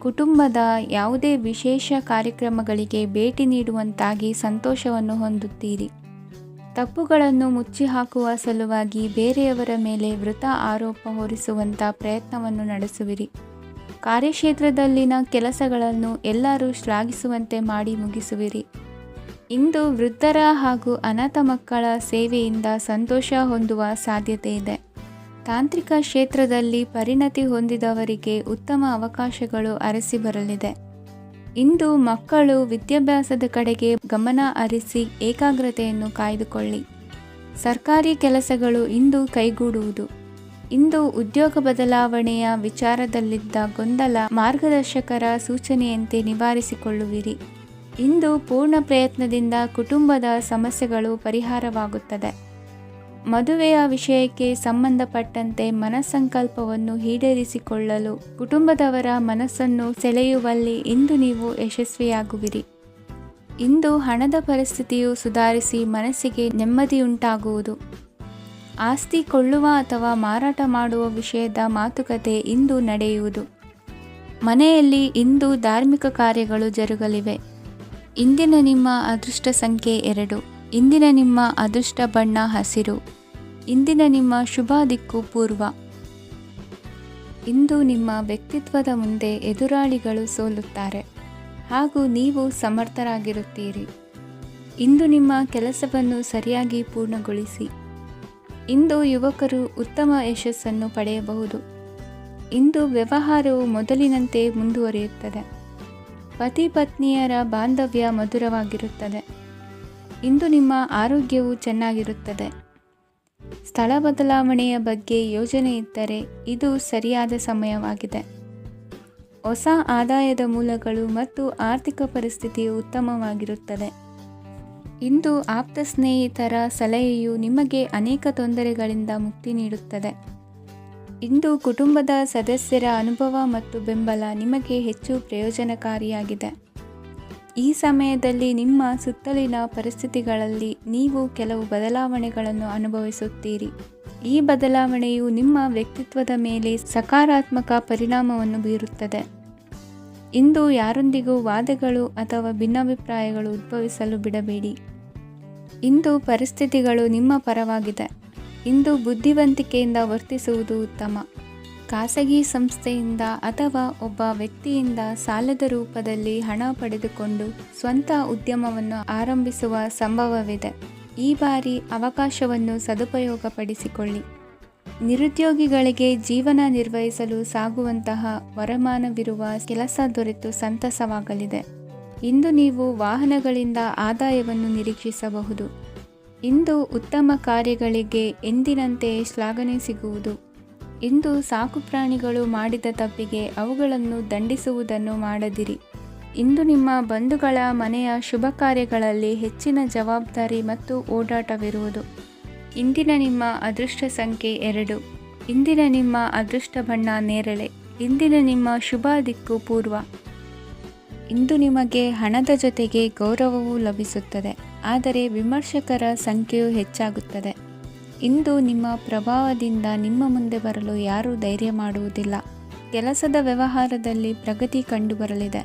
ಕುಟುಂಬದ ಯಾವುದೇ ವಿಶೇಷ ಕಾರ್ಯಕ್ರಮಗಳಿಗೆ ಭೇಟಿ ನೀಡುವಂತಾಗಿ ಸಂತೋಷವನ್ನು ಹೊಂದುತ್ತೀರಿ. ತಪ್ಪುಗಳನ್ನು ಮುಚ್ಚಿಹಾಕುವ ಸಲುವಾಗಿ ಬೇರೆಯವರ ಮೇಲೆ ವೃಥ ಆರೋಪ ಹೊರಿಸುವಂಥ ಪ್ರಯತ್ನವನ್ನು ನಡೆಸುವಿರಿ. ಕಾರ್ಯಕ್ಷೇತ್ರದಲ್ಲಿನ ಕೆಲಸಗಳನ್ನು ಎಲ್ಲರೂ ಶ್ಲಾಘಿಸುವಂತೆ ಮಾಡಿ ಮುಗಿಸುವಿರಿ. ಇಂದು ವೃದ್ಧರ ಹಾಗೂ ಅನಾಥ ಮಕ್ಕಳ ಸೇವೆಯಿಂದ ಸಂತೋಷ ಹೊಂದುವ ಸಾಧ್ಯತೆ ಇದೆ. ತಾಂತ್ರಿಕ ಕ್ಷೇತ್ರದಲ್ಲಿ ಪರಿಣತಿ ಹೊಂದಿದವರಿಗೆ ಉತ್ತಮ ಅವಕಾಶಗಳು ಅರಸಿ ಬರಲಿದೆ. ಇಂದು ಮಕ್ಕಳು ವಿದ್ಯಾಭ್ಯಾಸದ ಕಡೆಗೆ ಗಮನ ಹರಿಸಿ ಏಕಾಗ್ರತೆಯನ್ನು ಕಾಯ್ದುಕೊಳ್ಳಿ. ಸರ್ಕಾರಿ ಕೆಲಸಗಳು ಇಂದು ಕೈಗೂಡುವುದು. ಇಂದು ಉದ್ಯೋಗ ಬದಲಾವಣೆಯ ವಿಚಾರದಲ್ಲಿದ್ದ ಗೊಂದಲ ಮಾರ್ಗದರ್ಶಕರ ಸೂಚನೆಯಂತೆ ನಿವಾರಿಸಿಕೊಳ್ಳುವಿರಿ. ಇಂದು ಪೂರ್ಣ ಪ್ರಯತ್ನದಿಂದ ಕುಟುಂಬದ ಸಮಸ್ಯೆಗಳು ಪರಿಹಾರವಾಗುತ್ತದೆ. ಮದುವೆಯ ವಿಷಯಕ್ಕೆ ಸಂಬಂಧಪಟ್ಟಂತೆ ಮನಸ್ಸಂಕಲ್ಪವನ್ನು ಈಡೇರಿಸಿಕೊಳ್ಳಲು ಕುಟುಂಬದವರ ಮನಸ್ಸನ್ನು ಸೆಳೆಯುವಲ್ಲಿ ಇಂದು ನೀವು ಯಶಸ್ವಿಯಾಗುವಿರಿ. ಇಂದು ಹಣದ ಪರಿಸ್ಥಿತಿಯು ಸುಧಾರಿಸಿ ಮನಸ್ಸಿಗೆ ನೆಮ್ಮದಿಯುಂಟಾಗುವುದು. ಆಸ್ತಿ ಕೊಳ್ಳುವ ಅಥವಾ ಮಾರಾಟ ಮಾಡುವ ವಿಷಯದ ಮಾತುಕತೆ ಇಂದು ನಡೆಯುವುದು. ಮನೆಯಲ್ಲಿ ಇಂದು ಧಾರ್ಮಿಕ ಕಾರ್ಯಗಳು ಜರುಗಲಿವೆ. ಇಂದಿನ ನಿಮ್ಮ ಅದೃಷ್ಟ ಸಂಖ್ಯೆ 2. ಇಂದಿನ ನಿಮ್ಮ ಅದೃಷ್ಟ ಬಣ್ಣ ಹಸಿರು. ಇಂದಿನ ನಿಮ್ಮ ಶುಭ ದಿಕ್ಕು ಪೂರ್ವ. ಇಂದು ನಿಮ್ಮ ವ್ಯಕ್ತಿತ್ವದ ಮುಂದೆ ಎದುರಾಳಿಗಳು ಸೋಲುತ್ತಾರೆ ಹಾಗೂ ನೀವು ಸಮರ್ಥರಾಗಿರುತ್ತೀರಿ. ಇಂದು ನಿಮ್ಮ ಕೆಲಸವನ್ನು ಸರಿಯಾಗಿ ಪೂರ್ಣಗೊಳಿಸಿ. ಇಂದು ಯುವಕರು ಉತ್ತಮ ಯಶಸ್ಸನ್ನು ಪಡೆಯಬಹುದು. ಇಂದು ವ್ಯವಹಾರವು ಮೊದಲಿನಂತೆ ಮುಂದುವರಿಯುತ್ತದೆ. ಪತಿ ಪತ್ನಿಯರ ಬಾಂಧವ್ಯ ಮಧುರವಾಗಿರುತ್ತದೆ. ಇಂದು ನಿಮ್ಮ ಆರೋಗ್ಯವು ಚೆನ್ನಾಗಿರುತ್ತದೆ. ಸ್ಥಳ ಬದಲಾವಣೆಯ ಬಗ್ಗೆ ಯೋಜನೆ ಇದ್ದರೆ ಇದು ಸರಿಯಾದ ಸಮಯವಾಗಿದೆ. ಹೊಸ ಆದಾಯದ ಮೂಲಗಳು ಮತ್ತು ಆರ್ಥಿಕ ಪರಿಸ್ಥಿತಿಯು ಉತ್ತಮವಾಗಿರುತ್ತದೆ. ಇಂದು ಆಪ್ತ ಸ್ನೇಹಿತರ ಸಲಹೆಯು ನಿಮಗೆ ಅನೇಕ ತೊಂದರೆಗಳಿಂದ ಮುಕ್ತಿ ನೀಡುತ್ತದೆ. ಇಂದು ಕುಟುಂಬದ ಸದಸ್ಯರ ಅನುಭವ ಮತ್ತು ಬೆಂಬಲ ನಿಮಗೆ ಹೆಚ್ಚು ಪ್ರಯೋಜನಕಾರಿಯಾಗಿದೆ. ಈ ಸಮಯದಲ್ಲಿ ನಿಮ್ಮ ಸುತ್ತಲಿನ ಪರಿಸ್ಥಿತಿಗಳಲ್ಲಿ ನೀವು ಕೆಲವು ಬದಲಾವಣೆಗಳನ್ನು ಅನುಭವಿಸುತ್ತೀರಿ. ಈ ಬದಲಾವಣೆಯು ನಿಮ್ಮ ವ್ಯಕ್ತಿತ್ವದ ಮೇಲೆ ಸಕಾರಾತ್ಮಕ ಪರಿಣಾಮವನ್ನು ಬೀರುತ್ತದೆ. ಇಂದು ಯಾರೊಂದಿಗೂ ವಾದಗಳು ಅಥವಾ ಭಿನ್ನಾಭಿಪ್ರಾಯಗಳು ಉದ್ಭವಿಸಲು ಬಿಡಬೇಡಿ. ಇಂದು ಪರಿಸ್ಥಿತಿಗಳು ನಿಮ್ಮ ಪರವಾಗಿದೆ. ಇಂದು ಬುದ್ಧಿವಂತಿಕೆಯಿಂದ ವರ್ತಿಸುವುದು ಉತ್ತಮ. ಖಾಸಗಿ ಸಂಸ್ಥೆಯಿಂದ ಅಥವಾ ಒಬ್ಬ ವ್ಯಕ್ತಿಯಿಂದ ಸಾಲದ ರೂಪದಲ್ಲಿ ಹಣ ಪಡೆದುಕೊಂಡು ಸ್ವಂತ ಉದ್ಯಮವನ್ನು ಆರಂಭಿಸುವ ಸಂಭವವಿದೆ. ಈ ಬಾರಿ ಅವಕಾಶವನ್ನು ಸದುಪಯೋಗಪಡಿಸಿಕೊಳ್ಳಿ. ನಿರುದ್ಯೋಗಿಗಳಿಗೆ ಜೀವನ ನಿರ್ವಹಿಸಲು ಸಾಗುವಂತಹ ವರಮಾನವಿರುವ ಕೆಲಸ ದೊರೆತು ಸಂತಸವಾಗಲಿದೆ. ಇಂದು ನೀವು ವಾಹನಗಳಿಂದ ಆದಾಯವನ್ನು ನಿರೀಕ್ಷಿಸಬಹುದು. ಇಂದು ಉತ್ತಮ ಕಾರ್ಯಗಳಿಗೆ ಎಂದಿನಂತೆಯೇ ಶ್ಲಾಘನೆ ಸಿಗುವುದು. ಇಂದು ಸಾಕುಪ್ರಾಣಿಗಳು ಮಾಡಿದ ತಪ್ಪಿಗೆ ಅವುಗಳನ್ನು ದಂಡಿಸುವುದನ್ನು ಮಾಡದಿರಿ. ಇಂದು ನಿಮ್ಮ ಬಂಧುಗಳ ಮನೆಯ ಶುಭ ಕಾರ್ಯಗಳಲ್ಲಿ ಹೆಚ್ಚಿನ ಜವಾಬ್ದಾರಿ ಮತ್ತು ಓಡಾಟವಿರುವುದು. ಇಂದಿನ ನಿಮ್ಮ ಅದೃಷ್ಟ ಸಂಖ್ಯೆ 2. ಇಂದಿನ ನಿಮ್ಮ ಅದೃಷ್ಟ ಬಣ್ಣ ನೇರಳೆ. ಇಂದಿನ ನಿಮ್ಮ ಶುಭ ದಿಕ್ಕು ಪೂರ್ವ. ಇಂದು ನಿಮಗೆ ಹಣದ ಜೊತೆಗೆ ಗೌರವವೂ ಲಭಿಸುತ್ತದೆ, ಆದರೆ ವಿಮರ್ಶಕರ ಸಂಖ್ಯೆಯು ಹೆಚ್ಚಾಗುತ್ತದೆ. ಇಂದು ನಿಮ್ಮ ಪ್ರಭಾವದಿಂದ ನಿಮ್ಮ ಮುಂದೆ ಬರಲು ಯಾರೂ ಧೈರ್ಯ ಮಾಡುವುದಿಲ್ಲ. ಕೆಲಸದ ವ್ಯವಹಾರದಲ್ಲಿ ಪ್ರಗತಿ ಕಂಡುಬರಲಿದೆ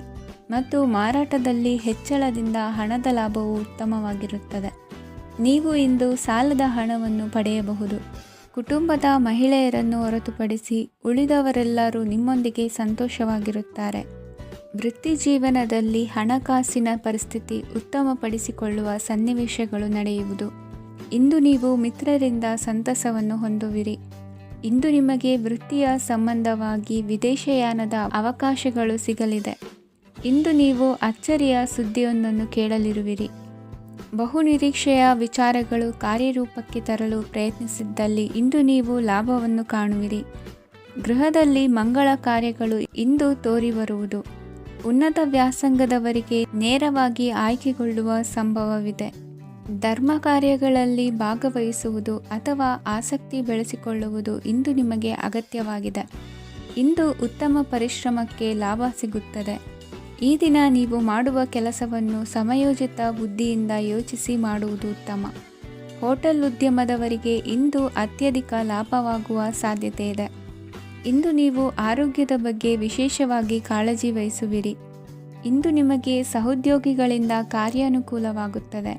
ಮತ್ತು ಮಾರಾಟದಲ್ಲಿ ಹೆಚ್ಚಳದಿಂದ ಹಣದ ಲಾಭವು ಉತ್ತಮವಾಗಿರುತ್ತದೆ. ನೀವು ಇಂದು ಸಾಲದ ಹಣವನ್ನು ಪಡೆಯಬಹುದು. ಕುಟುಂಬದ ಮಹಿಳೆಯರನ್ನು ಹೊರತುಪಡಿಸಿ ಉಳಿದವರೆಲ್ಲರೂ ನಿಮ್ಮೊಂದಿಗೆ ಸಂತೋಷವಾಗಿರುತ್ತಾರೆ. ವೃತ್ತಿ ಜೀವನದಲ್ಲಿ ಹಣಕಾಸಿನ ಪರಿಸ್ಥಿತಿ ಉತ್ತಮಪಡಿಸಿಕೊಳ್ಳುವ ಸನ್ನಿವೇಶಗಳು ನಡೆಯುವುದು. ಇಂದು ನೀವು ಮಿತ್ರರಿಂದ ಸಂತಸವನ್ನು ಹೊಂದುವಿರಿ. ಇಂದು ನಿಮಗೆ ವೃತ್ತಿಯ ಸಂಬಂಧವಾಗಿ ವಿದೇಶಯಾನದ ಅವಕಾಶಗಳು ಸಿಗಲಿದೆ. ಇಂದು ನೀವು ಅಚ್ಚರಿಯ ಸುದ್ದಿಯೊಂದನ್ನು ಕೇಳಲಿರುವಿರಿ. ಬಹುನಿರೀಕ್ಷೆಯ ವಿಚಾರಗಳು ಕಾರ್ಯರೂಪಕ್ಕೆ ತರಲು ಪ್ರಯತ್ನಿಸಿದ್ದಲ್ಲಿ ಇಂದು ನೀವು ಲಾಭವನ್ನು ಕಾಣುವಿರಿ. ಗೃಹದಲ್ಲಿ ಮಂಗಳ ಕಾರ್ಯಗಳು ಇಂದು ತೋರಿಬರುವುದು. ಉನ್ನತ ವ್ಯಾಸಂಗದವರಿಗೆ ನೇರವಾಗಿ ಆಯ್ಕೆಗೊಳ್ಳುವ ಸಂಭವವಿದೆ. ಧರ್ಮ ಕಾರ್ಯಗಳಲ್ಲಿ ಭಾಗವಹಿಸುವುದು ಅಥವಾ ಆಸಕ್ತಿ ಬೆಳೆಸಿಕೊಳ್ಳುವುದು ಇಂದು ನಿಮಗೆ ಅಗತ್ಯವಾಗಿದೆ. ಇಂದು ಉತ್ತಮ ಪರಿಶ್ರಮಕ್ಕೆ ಲಾಭ ಸಿಗುತ್ತದೆ. ಈ ದಿನ ನೀವು ಮಾಡುವ ಕೆಲಸವನ್ನು ಸಮಯೋಚಿತ ಬುದ್ಧಿಯಿಂದ ಯೋಚಿಸಿ ಮಾಡುವುದು ಉತ್ತಮ. ಹೋಟೆಲ್ ಉದ್ಯಮದವರಿಗೆ ಇಂದು ಅತ್ಯಧಿಕ ಲಾಭವಾಗುವ ಸಾಧ್ಯತೆ ಇದೆ. ಇಂದು ನೀವು ಆರೋಗ್ಯದ ಬಗ್ಗೆ ವಿಶೇಷವಾಗಿ ಕಾಳಜಿ ವಹಿಸುವಿರಿ. ಇಂದು ನಿಮಗೆ ಸಹೋದ್ಯೋಗಿಗಳಿಂದ ಕಾರ್ಯಾನುಕೂಲವಾಗುತ್ತದೆ.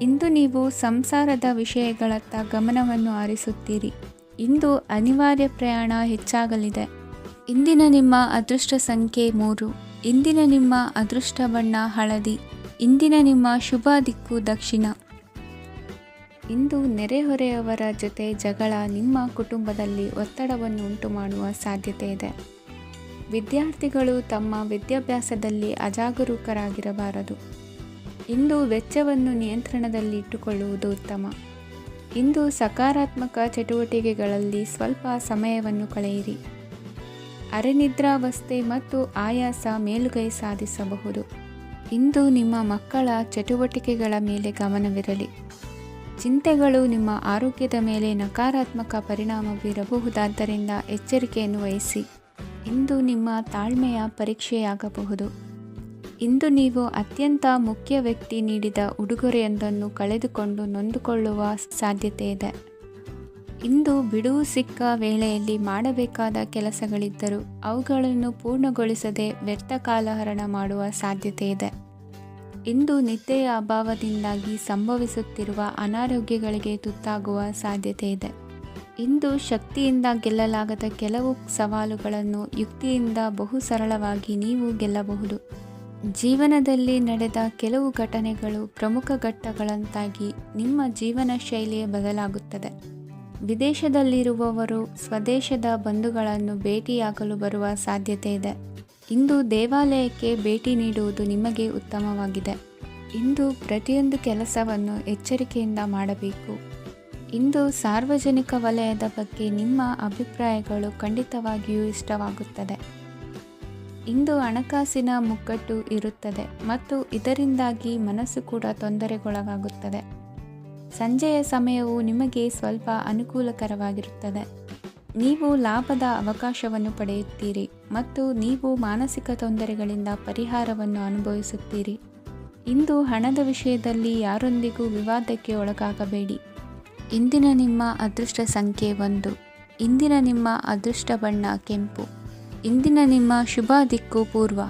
ಇಂದು ನೀವು ಸಂಸಾರದ ವಿಷಯಗಳತ್ತ ಗಮನವನ್ನು ಹರಿಸುತ್ತೀರಿ. ಇಂದು ಅನಿವಾರ್ಯ ಪ್ರಯಾಣ ಹೆಚ್ಚಾಗಲಿದೆ. ಇಂದಿನ ನಿಮ್ಮ ಅದೃಷ್ಟ ಸಂಖ್ಯೆ 3. ಇಂದಿನ ನಿಮ್ಮ ಅದೃಷ್ಟ ಬಣ್ಣ ಹಳದಿ. ಇಂದಿನ ನಿಮ್ಮ ಶುಭ ದಿಕ್ಕು ದಕ್ಷಿಣ. ಇಂದು ನೆರೆಹೊರೆಯವರ ಜೊತೆ ಜಗಳ ನಿಮ್ಮ ಕುಟುಂಬದಲ್ಲಿ ಒತ್ತಡವನ್ನು ಉಂಟುಮಾಡುವ ಸಾಧ್ಯತೆ ಇದೆ. ವಿದ್ಯಾರ್ಥಿಗಳು ತಮ್ಮ ವಿದ್ಯಾಭ್ಯಾಸದಲ್ಲಿ ಅಜಾಗರೂಕರಾಗಿರಬಾರದು. ಇಂದು ವೆಚ್ಚವನ್ನು ನಿಯಂತ್ರಣದಲ್ಲಿ ಇಟ್ಟುಕೊಳ್ಳುವುದು ಉತ್ತಮ. ಇಂದು ಸಕಾರಾತ್ಮಕ ಚಟುವಟಿಕೆಗಳಲ್ಲಿ ಸ್ವಲ್ಪ ಸಮಯವನ್ನು ಕಳೆಯಿರಿ. ಅರೆನಿದ್ರಾವಸ್ಥೆ ಮತ್ತು ಆಯಾಸ ಮೇಲುಗೈ ಸಾಧಿಸಬಹುದು. ಇಂದು ನಿಮ್ಮ ಮಕ್ಕಳ ಚಟುವಟಿಕೆಗಳ ಮೇಲೆ ಗಮನವಿರಲಿ. ಚಿಂತೆಗಳು ನಿಮ್ಮ ಆರೋಗ್ಯದ ಮೇಲೆ ನಕಾರಾತ್ಮಕ ಪರಿಣಾಮ ಬೀರಬಹುದಾದ್ದರಿಂದ ಎಚ್ಚರಿಕೆಯನ್ನು ವಹಿಸಿ. ಇಂದು ನಿಮ್ಮ ತಾಳ್ಮೆಯ ಪರೀಕ್ಷೆಯಾಗಬಹುದು. ಇಂದು ನೀವು ಅತ್ಯಂತ ಮುಖ್ಯ ವ್ಯಕ್ತಿ ನೀಡಿದ ಉಡುಗೊರೆಯೊಂದನ್ನು ಕಳೆದುಕೊಂಡು ನೊಂದುಕೊಳ್ಳುವ ಸಾಧ್ಯತೆ ಇದೆ. ಇಂದು ಬಿಡುವು ಸಿಕ್ಕ ವೇಳೆಯಲ್ಲಿ ಮಾಡಬೇಕಾದ ಕೆಲಸಗಳಿದ್ದರೂ ಅವುಗಳನ್ನು ಪೂರ್ಣಗೊಳಿಸದೆ ವ್ಯರ್ಥ ಕಾಲಹರಣ ಮಾಡುವ ಸಾಧ್ಯತೆ ಇದೆ. ಇಂದು ನಿದ್ದೆಯ ಅಭಾವದಿಂದಾಗಿ ಸಂಭವಿಸುತ್ತಿರುವ ಅನಾರೋಗ್ಯಗಳಿಗೆ ತುತ್ತಾಗುವ ಸಾಧ್ಯತೆ ಇದೆ. ಇಂದು ಶಕ್ತಿಯಿಂದ ಗೆಲ್ಲಲಾಗದ ಕೆಲವು ಸವಾಲುಗಳನ್ನು ಯುಕ್ತಿಯಿಂದ ಬಹು ಸರಳವಾಗಿ ನೀವು ಗೆಲ್ಲಬಹುದು. ಜೀವನದಲ್ಲಿ ನಡೆದ ಕೆಲವು ಘಟನೆಗಳು ಪ್ರಮುಖ ಘಟ್ಟಗಳಂತಾಗಿ ನಿಮ್ಮ ಜೀವನ ಶೈಲಿಯೇ ಬದಲಾಗುತ್ತದೆ. ವಿದೇಶದಲ್ಲಿರುವವರು ಸ್ವದೇಶದ ಬಂಧುಗಳನ್ನು ಭೇಟಿಯಾಗಲು ಬರುವ ಸಾಧ್ಯತೆ ಇದೆ. ಇಂದು ದೇವಾಲಯಕ್ಕೆ ಭೇಟಿ ನೀಡುವುದು ನಿಮಗೆ ಉತ್ತಮವಾಗಿದೆ. ಇಂದು ಪ್ರತಿಯೊಂದು ಕೆಲಸವನ್ನು ಎಚ್ಚರಿಕೆಯಿಂದ ಮಾಡಬೇಕು. ಇಂದು ಸಾರ್ವಜನಿಕ ವಲಯದ ಬಗ್ಗೆ ನಿಮ್ಮ ಅಭಿಪ್ರಾಯಗಳು ಖಂಡಿತವಾಗಿಯೂ ಇಷ್ಟವಾಗುತ್ತದೆ. ಇಂದು ಹಣಕಾಸಿನ ಮುಗ್ಗಟ್ಟು ಇರುತ್ತದೆ ಮತ್ತು ಇದರಿಂದಾಗಿ ಮನಸ್ಸು ಕೂಡ ತೊಂದರೆಗೊಳಗಾಗುತ್ತದೆ. ಸಂಜೆಯ ಸಮಯವು ನಿಮಗೆ ಸ್ವಲ್ಪ ಅನುಕೂಲಕರವಾಗಿರುತ್ತದೆ. ನೀವು ಲಾಭದ ಅವಕಾಶವನ್ನು ಪಡೆಯುತ್ತೀರಿ ಮತ್ತು ನೀವು ಮಾನಸಿಕ ತೊಂದರೆಗಳಿಂದ ಪರಿಹಾರವನ್ನು ಅನುಭವಿಸುತ್ತೀರಿ. ಇಂದು ಹಣದ ವಿಷಯದಲ್ಲಿ ಯಾರೊಂದಿಗೂ ವಿವಾದಕ್ಕೆ ಒಳಗಾಗಬೇಡಿ. ಇಂದಿನ ನಿಮ್ಮ ಅದೃಷ್ಟ ಸಂಖ್ಯೆ 1. ಇಂದಿನ ನಿಮ್ಮ ಅದೃಷ್ಟ ಬಣ್ಣ ಕೆಂಪು. ಇಂದಿನ ನಿಮ್ಮ ಶುಭ ದಿಕ್ಕು ಪೂರ್ವ.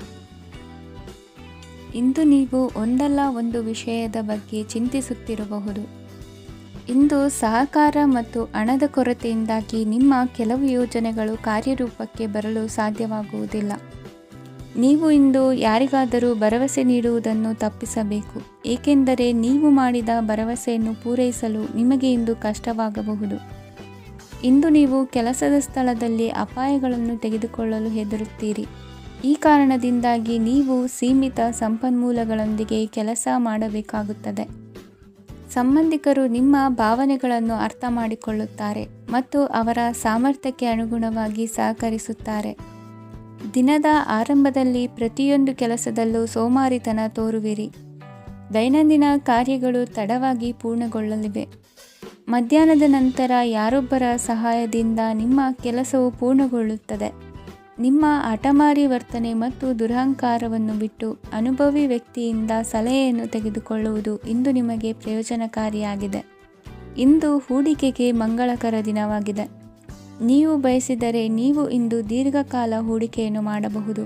ಇಂದು ನೀವು ಒಂದಲ್ಲ ಒಂದು ವಿಷಯದ ಬಗ್ಗೆ ಚಿಂತಿಸುತ್ತಿರಬಹುದು. ಇಂದು ಸಹಕಾರ ಮತ್ತು ಹಣದ ಕೊರತೆಯಿಂದಾಗಿ ನಿಮ್ಮ ಕೆಲವು ಯೋಜನೆಗಳು ಕಾರ್ಯರೂಪಕ್ಕೆ ಬರಲು ಸಾಧ್ಯವಾಗುವುದಿಲ್ಲ. ನೀವು ಇಂದು ಯಾರಿಗಾದರೂ ಭರವಸೆ ನೀಡುವುದನ್ನು ತಪ್ಪಿಸಬೇಕು, ಏಕೆಂದರೆ ನೀವು ಮಾಡಿದ ಭರವಸೆಯನ್ನು ಪೂರೈಸಲು ನಿಮಗೆ ಇಂದು ಕಷ್ಟವಾಗಬಹುದು. ಇಂದು ನೀವು ಕೆಲಸದ ಸ್ಥಳದಲ್ಲಿ ಅಪಾಯಗಳನ್ನು ತೆಗೆದುಕೊಳ್ಳಲು ಹೆದರುತ್ತೀರಿ. ಈ ಕಾರಣದಿಂದಾಗಿ ನೀವು ಸೀಮಿತ ಸಂಪನ್ಮೂಲಗಳೊಂದಿಗೆ ಕೆಲಸ ಮಾಡಬೇಕಾಗುತ್ತದೆ. ಸಂಬಂಧಿಕರು ನಿಮ್ಮ ಭಾವನೆಗಳನ್ನು ಅರ್ಥ ಮಾಡಿಕೊಳ್ಳುತ್ತಾರೆ ಮತ್ತು ಅವರ ಸಾಮರ್ಥ್ಯಕ್ಕೆ ಅನುಗುಣವಾಗಿ ಸಹಕರಿಸುತ್ತಾರೆ. ದಿನದ ಆರಂಭದಲ್ಲಿ ಪ್ರತಿಯೊಂದು ಕೆಲಸದಲ್ಲೂ ಸೋಮಾರಿತನ ತೋರುವಿರಿ. ದೈನಂದಿನ ಕಾರ್ಯಗಳು ತಡವಾಗಿ ಪೂರ್ಣಗೊಳ್ಳಲಿವೆ. ಮಧ್ಯಾಹ್ನದ ನಂತರ ಯಾರೊಬ್ಬರ ಸಹಾಯದಿಂದ ನಿಮ್ಮ ಕೆಲಸವು ಪೂರ್ಣಗೊಳ್ಳುತ್ತದೆ. ನಿಮ್ಮ ಹಠಮಾರಿ ವರ್ತನೆ ಮತ್ತು ದುರಹಂಕಾರವನ್ನು ಬಿಟ್ಟು ಅನುಭವಿ ವ್ಯಕ್ತಿಯಿಂದ ಸಲಹೆಯನ್ನು ತೆಗೆದುಕೊಳ್ಳುವುದು ಇಂದು ನಿಮಗೆ ಪ್ರಯೋಜನಕಾರಿಯಾಗಿದೆ. ಇಂದು ಹೂಡಿಕೆಗೆ ಮಂಗಳಕರ ದಿನವಾಗಿದೆ. ನೀವು ಬಯಸಿದರೆ ನೀವು ಇಂದು ದೀರ್ಘಕಾಲ ಹೂಡಿಕೆಯನ್ನು ಮಾಡಬಹುದು.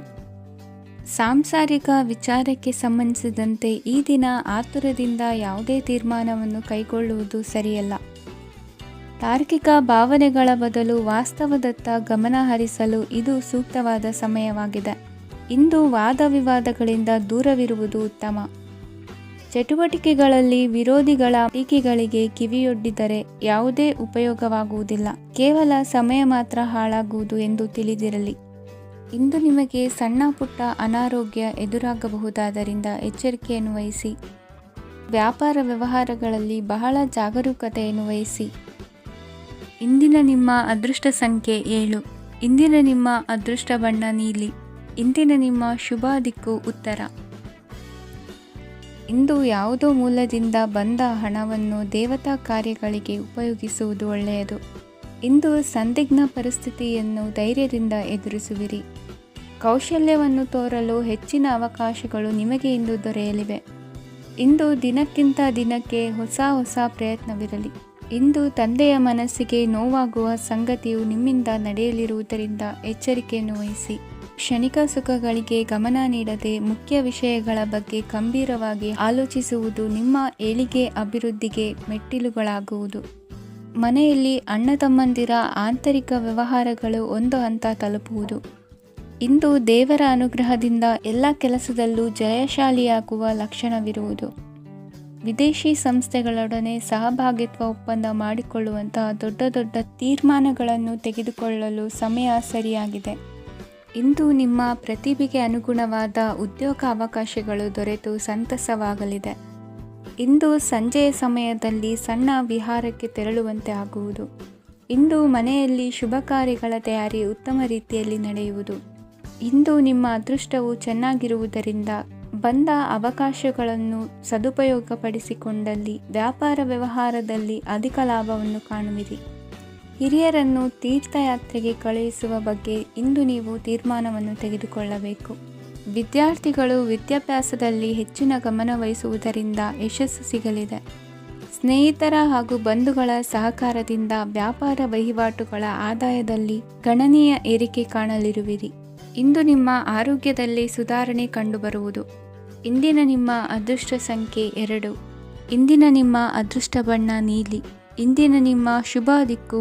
ಸಾಂಸಾರಿಕ ವಿಚಾರಕ್ಕೆ ಸಂಬಂಧಿಸಿದಂತೆ ಈ ದಿನ ಆತುರದಿಂದ ಯಾವುದೇ ತೀರ್ಮಾನವನ್ನು ಕೈಗೊಳ್ಳುವುದು ಸರಿಯಲ್ಲ. ತಾರ್ಕಿಕ ಭಾವನೆಗಳ ಬದಲು ವಾಸ್ತವದತ್ತ ಗಮನ ಹರಿಸಲು ಇದು ಸೂಕ್ತವಾದ ಸಮಯವಾಗಿದೆ. ಇಂದು ವಾದ ವಿವಾದಗಳಿಂದ ದೂರವಿರುವುದು ಉತ್ತಮ. ಚಟುವಟಿಕೆಗಳಲ್ಲಿ ವಿರೋಧಿಗಳ ಟೀಕೆಗಳಿಗೆ ಕಿವಿಯೊಡ್ಡಿದರೆ ಯಾವುದೇ ಉಪಯೋಗವಾಗುವುದಿಲ್ಲ, ಕೇವಲ ಸಮಯ ಮಾತ್ರ ಹಾಳಾಗುವುದು ಎಂದು ತಿಳಿದಿರಲಿ. ಇಂದು ನಿಮಗೆ ಸಣ್ಣ ಪುಟ್ಟ ಅನಾರೋಗ್ಯ ಎದುರಾಗಬಹುದಾದ್ದರಿಂದ ಎಚ್ಚರಿಕೆಯನ್ನು ವಹಿಸಿ. ವ್ಯಾಪಾರ ವ್ಯವಹಾರಗಳಲ್ಲಿ ಬಹಳ ಜಾಗರೂಕತೆಯನ್ನು ವಹಿಸಿ. ಇಂದಿನ ನಿಮ್ಮ ಅದೃಷ್ಟ ಸಂಖ್ಯೆ 7. ಇಂದಿನ ನಿಮ್ಮ ಅದೃಷ್ಟ ಬಣ್ಣ ನೀಲಿ. ಇಂದಿನ ನಿಮ್ಮ ಶುಭ ದಿಕ್ಕು ಉತ್ತರ. ಇಂದು ಯಾವುದೋ ಮೂಲದಿಂದ ಬಂದ ಹಣವನ್ನು ದೇವತಾ ಕಾರ್ಯಗಳಿಗೆ ಉಪಯೋಗಿಸುವುದು ಒಳ್ಳೆಯದು. ಇಂದು ಸಂದಿಗ್ಧ ಪರಿಸ್ಥಿತಿಯನ್ನು ಧೈರ್ಯದಿಂದ ಎದುರಿಸುವಿರಿ. ಕೌಶಲ್ಯವನ್ನು ತೋರಲು ಹೆಚ್ಚಿನ ಅವಕಾಶಗಳು ನಿಮಗೆ ಇಂದು ದೊರೆಯಲಿವೆ. ಇಂದು ದಿನಕ್ಕಿಂತ ದಿನಕ್ಕೆ ಹೊಸ ಪ್ರಯತ್ನವಿರಲಿ. ಇಂದು ತಂದೆಯ ಮನಸ್ಸಿಗೆ ನೋವಾಗುವ ಸಂಗತಿಯು ನಿಮ್ಮಿಂದ ನಡೆಯಲಿರುವುದರಿಂದ ಎಚ್ಚರಿಕೆಯನ್ನು ವಹಿಸಿ. ಕ್ಷಣಿಕ ಸುಖಗಳಿಗೆ ಗಮನ ನೀಡದೆ ಮುಖ್ಯ ವಿಷಯಗಳ ಬಗ್ಗೆ ಗಂಭೀರವಾಗಿ ಆಲೋಚಿಸುವುದು ನಿಮ್ಮ ಏಳಿಗೆ ಅಭಿವೃದ್ಧಿಗೆ ಮೆಟ್ಟಿಲುಗಳಾಗುವುದು. ಮನೆಯಲ್ಲಿ ಅಣ್ಣ ತಮ್ಮಂದಿರ ಆಂತರಿಕ ವ್ಯವಹಾರಗಳು ಒಂದು ಹಂತ ತಲುಪುವುದು. ಇಂದು ದೇವರ ಅನುಗ್ರಹದಿಂದ ಎಲ್ಲ ಕೆಲಸದಲ್ಲೂ ಜಯಶಾಲಿಯಾಗುವ ಲಕ್ಷಣವಿರುವುದು. ವಿದೇಶಿ ಸಂಸ್ಥೆಗಳೊಡನೆ ಸಹಭಾಗಿತ್ವ ಒಪ್ಪಂದ ಮಾಡಿಕೊಳ್ಳುವಂತಹ ದೊಡ್ಡ ತೀರ್ಮಾನಗಳನ್ನು ತೆಗೆದುಕೊಳ್ಳಲು ಸಮಯ ಸರಿಯಾಗಿದೆ. ಇಂದು ನಿಮ್ಮ ಪ್ರತಿಭೆಗೆ ಅನುಗುಣವಾದ ಉದ್ಯೋಗ ಅವಕಾಶಗಳು ದೊರೆತು ಸಂತಸವಾಗಲಿದೆ. ಇಂದು ಸಂಜೆಯ ಸಮಯದಲ್ಲಿ ಸಣ್ಣ ವಿಹಾರಕ್ಕೆ ತೆರಳುವಂತೆ ಆಗುವುದು. ಇಂದು ಮನೆಯಲ್ಲಿ ಶುಭ ಕಾರ್ಯಗಳ ತಯಾರಿ ಉತ್ತಮ ರೀತಿಯಲ್ಲಿ ನಡೆಯುವುದು. ಇಂದು ನಿಮ್ಮ ಅದೃಷ್ಟವು ಚೆನ್ನಾಗಿರುವುದರಿಂದ ಬಂದ ಅವಕಾಶಗಳನ್ನು ಸದುಪಯೋಗಪಡಿಸಿಕೊಂಡಲ್ಲಿ ವ್ಯಾಪಾರ ವ್ಯವಹಾರದಲ್ಲಿ ಅಧಿಕ ಲಾಭವನ್ನು ಕಾಣುವಿರಿ. ಹಿರಿಯರನ್ನು ತೀರ್ಥಯಾತ್ರೆಗೆ ಕಳುಹಿಸುವ ಬಗ್ಗೆ ಇಂದು ನೀವು ತೀರ್ಮಾನವನ್ನು ತೆಗೆದುಕೊಳ್ಳಬೇಕು. ವಿದ್ಯಾರ್ಥಿಗಳು ವಿದ್ಯಾಭ್ಯಾಸದಲ್ಲಿ ಹೆಚ್ಚಿನ ಗಮನ ವಹಿಸುವುದರಿಂದ ಯಶಸ್ಸು ಸಿಗಲಿದೆ. ಸ್ನೇಹಿತರ ಹಾಗೂ ಬಂಧುಗಳ ಸಹಕಾರದಿಂದ ವ್ಯಾಪಾರ ವಹಿವಾಟುಗಳ ಆದಾಯದಲ್ಲಿ ಗಣನೀಯ ಏರಿಕೆ ಕಾಣಲಿರುವಿರಿ. ಇಂದು ನಿಮ್ಮ ಆರೋಗ್ಯದಲ್ಲಿ ಸುಧಾರಣೆ ಕಂಡುಬರುವುದು. ಇಂದಿನ ನಿಮ್ಮ ಅದೃಷ್ಟ ಸಂಖ್ಯೆ 2. ಇಂದಿನ ನಿಮ್ಮ ಅದೃಷ್ಟ ಬಣ್ಣ ನೀಲಿ. ಇಂದಿನ ನಿಮ್ಮ ಶುಭ ದಿಕ್ಕು